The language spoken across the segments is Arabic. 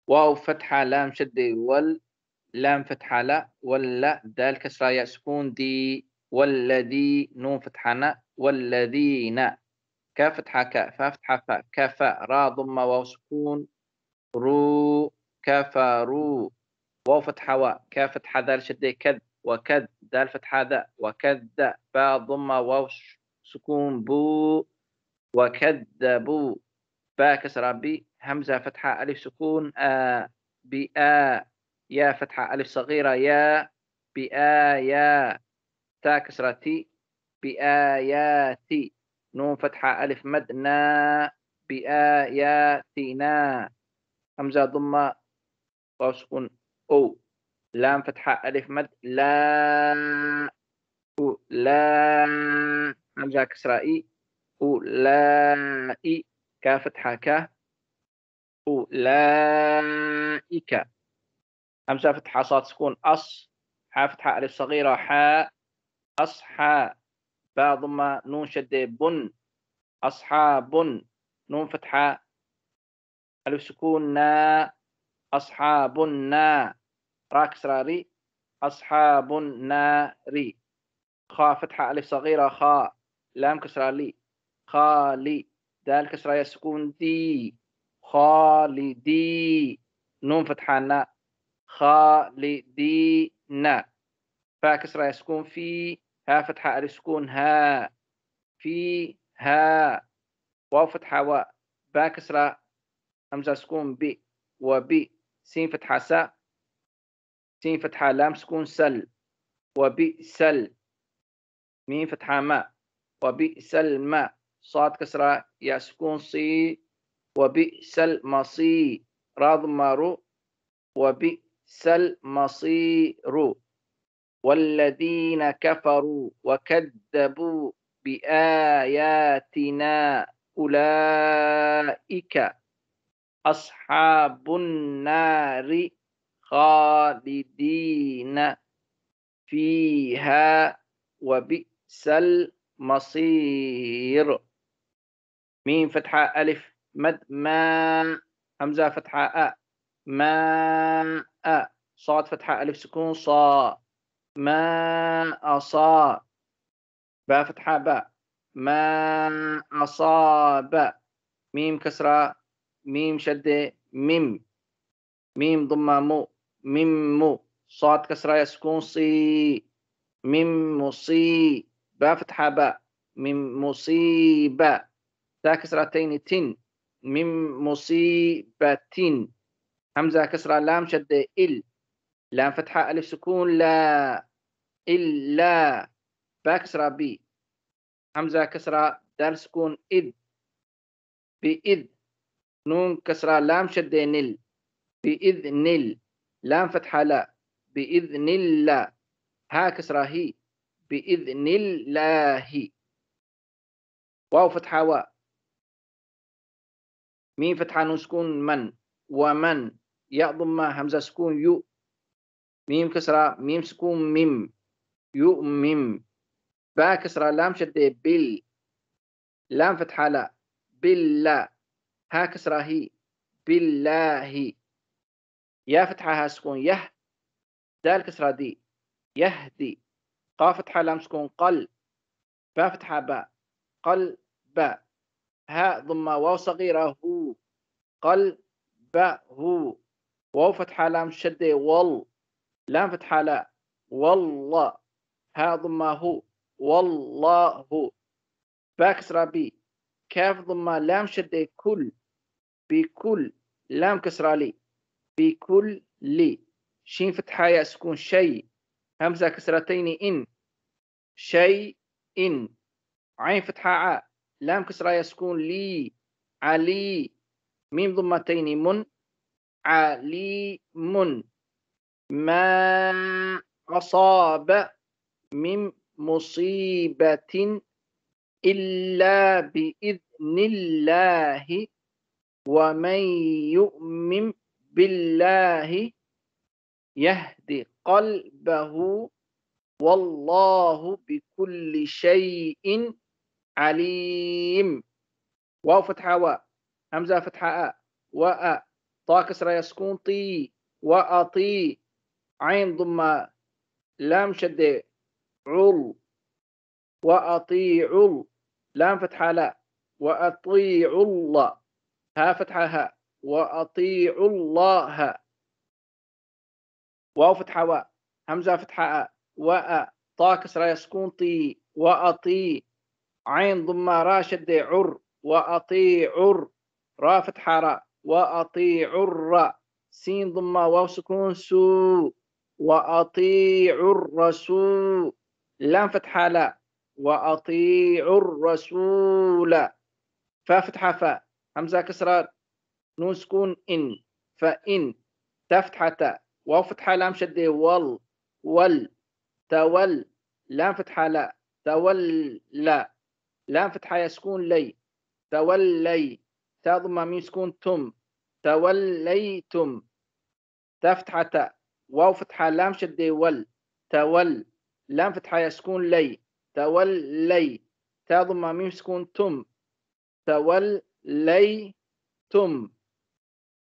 واو فتحة لام شدة لام فتحة لا ولا دال كسرة ياء سكون دي والذي نون فتحة نا والذين كاف فتحة كاء فاء فتحة فاء كفاء را ضمة واو سكون رو كفروا واو فتحة واء كاف فتحة ذال شدة كذ وكذ دال فتحة ذا وكذ باء ضمة واو سكون بو وكذبوا باء كسرة بي همزة فتحة ألف سكون بآ يا فتحة ألف صغيرة يا بآيا تاء كسرة تي بآياتي نون فتحة ألف مد نا بآياتنا همزة ضمة واو سكون أو لام فتحة ألف مد لا لا همزة كسرة إي أولئك كاف فتحة ك أولئك همزة فتحة صاد سكون حاء فتحة ألف صغيرة حاء أصحى باء ضمة نون شدة بن أصحاب نون فتحة ألف سكون نا أصحاب النا را كسرة ري أصحاب النار خاء فتحة ألف صغيرة خاء لام كسرة لي خالي دال كسرة يسكون دي خالدي نون فتحة نا خالدين فاء كسرة يسكون في ها فتحة ألف سكون ها فيها واو فتحة واء باء كسرة همزة سكون بي وبي سين فتحة ساء سين فتحة لام سكون سل وبئسل ميم فتحة ماء وبئس الماء صاد كسرة يا سكون صي وبئس المصير را ضمة رو وبئس المصير والذين كفروا وكذبوا بآياتنا أولئك أصحاب النار خالدين فيها وبئس المصير ميم فتحة ألف مد ما همزة فتحة ما صاد فتحة ألف سكون صا ما أصاب باء فتحة باء ما أصاب ميم كسرة ميم شدة ميم ضمة مو صاد كسرة يسكون صي ميم مصي باء فتحة باء ميم مصيبة تاء كسرتين تن ميم مصيبة همزة كسرة لام شدة لام فتحة ألف سكون لا إلا باء كسرة بي همزة كسرة دال سكون بإذ نون كسرة لام شدة نل بإذن لام فتحة لا بإذن الله ها كسرة هي بإذن الله واو فتحة واء ميم فتحة نون سكون من ومن ياء ضمة همزة سكون يو ميم كسرة ميم سكون يؤمم باء كسرة لام شدة لام فتحة لا بالله ها كسرة هي بالله يا فتحة ها سكون دال كسرة دي يهدي قاف فتحة لام سكون باء فتحة باء باء هاء ضمة واو صغيرة هو هو واو فتحة لام شدة لام فتحة لا والله هاء ضمة هو والله باء كسرة بي كاف ضمة لام شدة بكل لام كسرة لي بكل شين فتحة يا سكون شيء همزة كسرتين شيء عين فتحة لام كسرة يسكون لي علي ميم ضمتين عليم ما أصاب من مصيبة إلا بإذن الله ومن يؤمن بالله يهدي قلبه والله بكل شيء عليم واو فتحة واء همزة فتحة واء طاء كسرة يا سكون طي، وأطي، عين ضمة، لام شدة عل، وأطيعوا، لام فتحة لا، وأطيعوا الله، ها فتحة ها، وأطيعوا الله، واو فتحة و، همزة فتحة أ، وأ، طاء كسرة يسكون طي، وأطي، عين ضمة را شدة عر، وأطيعر، را فتحة را، وأطيعر، سين ضمة واو سكون سو، وأطيعوا الرسول، لام فتحة لا، وأطيعوا الرسول، فا فتحة فا، همزة كسرة نون سكون إن، فإن، تا فتحة تا، واو فتحة لام شدة وال، وال، تول، لام فتحة لا، تولى، لام فتحة يسكون لي، تولي، تا ضمة ميم سكون تم، توليتم، تا فتحة تا، واو فتحة لام شدة ول، تول، لام فتحة يسكون لي، تولي، تا ضمة ميم سكون تم، توليتم،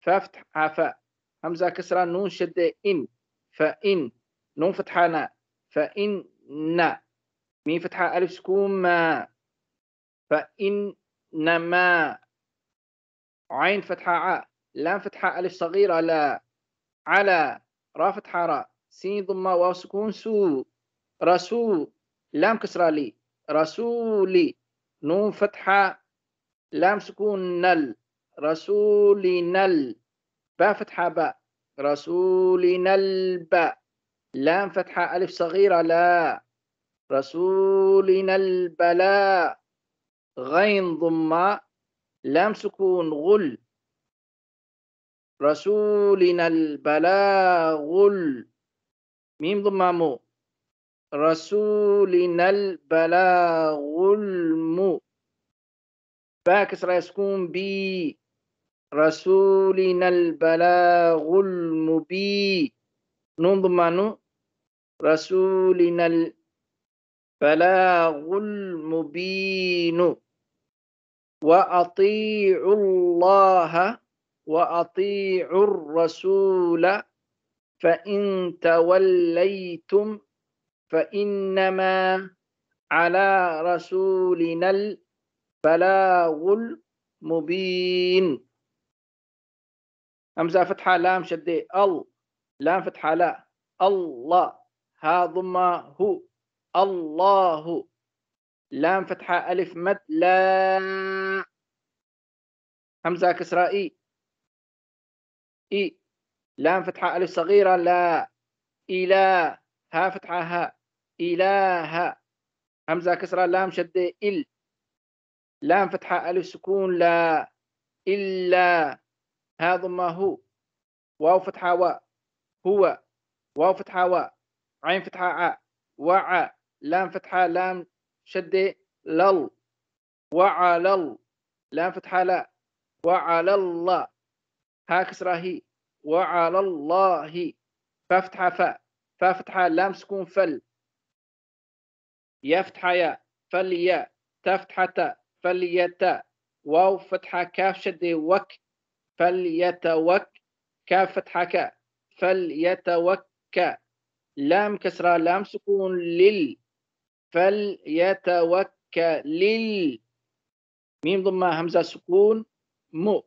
فا فتحة فا، همزة كسرة نون شدة إن، فإن، نون فتحة نا، فإن ميم فتحة ألف سكون ما، فإنما، عين فتحة ع، لام فتحة ألف صغيرة لا، على، را فتحة را، سين ضمة واو سكون سو، رسول، لام كسرة لي، رسولي، نون فتحة لام سكون نل، رسولي نل، با فتحة باء، رسولنا الباء، لام فتحة ألف صغيرة لا، رسولنا البلاء، غين ضمة، لام سكون غل، رسولنا البلاغ، ميم ضمة مو، رسولنا البلاغ با كسرة يسكون بي، رسولنا البلاغ المبين، نون ضمة نو، رسولنا البلاغ المبين، وأطيعوا الله وأطيعوا الرسول فإن توليتم فإنما على رسولنا البلاغ المبين. همزة فتحة لام شدة ال، لام فتحة لا، الله، ها ضمة هو، الله، لام فتحة ألف مد لا، همزة كسرة إي، إي، لام فتحة ألف صغيرة لا، إله، ها فتحة ها، إله، همزة كسرة لام شدة إل، لام فتحة ألف سكون لا، إلا، ها ضمة هو، واو فتحة و، هو، واو فتحة و، عين فتحة ع، وع، لام فتحة لام شدة لل، وعلل، لام فتحة لا، وعلى الله، ها كسرة هي، وعلى الله، فا فتحة فا، فا فتحة لام سكون فل، يا فتحة يا، فليا، تا فتحة تا، فليتا، واو فتحة كاف شدة وك، فليتوك، كاف فتحة كا، فليتوكا، لام كسرة لام سكون لل، فليتوكل، ميم ضمة همزة سكون مو،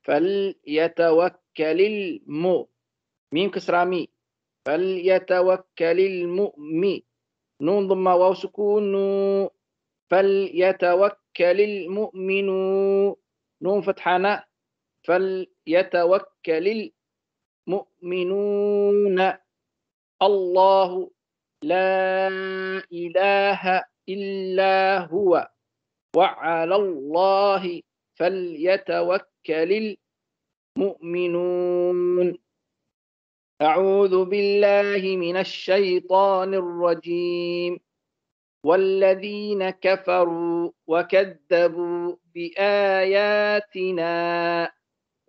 فليتوكل المو، ميم كسرة مي، فليتوكل المؤمن، نون ضمة واو سكون نو، فليتوكل المؤمنون، نون فتحة نا، فليتوكل المؤمنون، الله لا إله إلا هو وعلى الله فليتوكل المؤمنون. أعوذ بالله من الشيطان الرجيم. والذين كفروا وكذبوا بآياتنا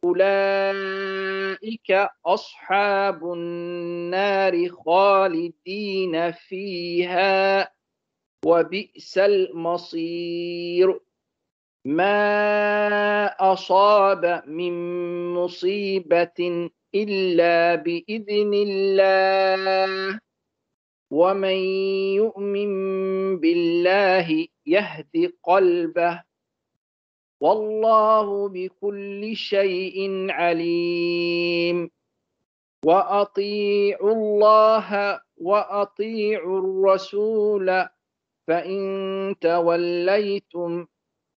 أولئك أصحاب النار خالدين فيها وبئس المصير. ما أصاب من مصيبة إلا بإذن الله ومن يؤمن بالله يهد قلبه والله بكل شيء عليم وأطيعوا الله وأطيعوا الرسول فإن توليتم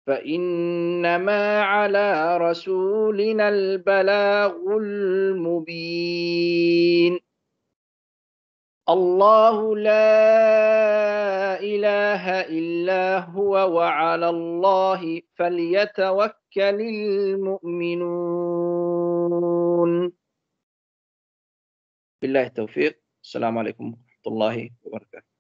فإنما على رسولنا البلاغ المبين الله لا إله إلا هو وعلى الله فليتوكل المؤمنون بالله التوفيق. السلام عليكم ورحمة الله وبركاته.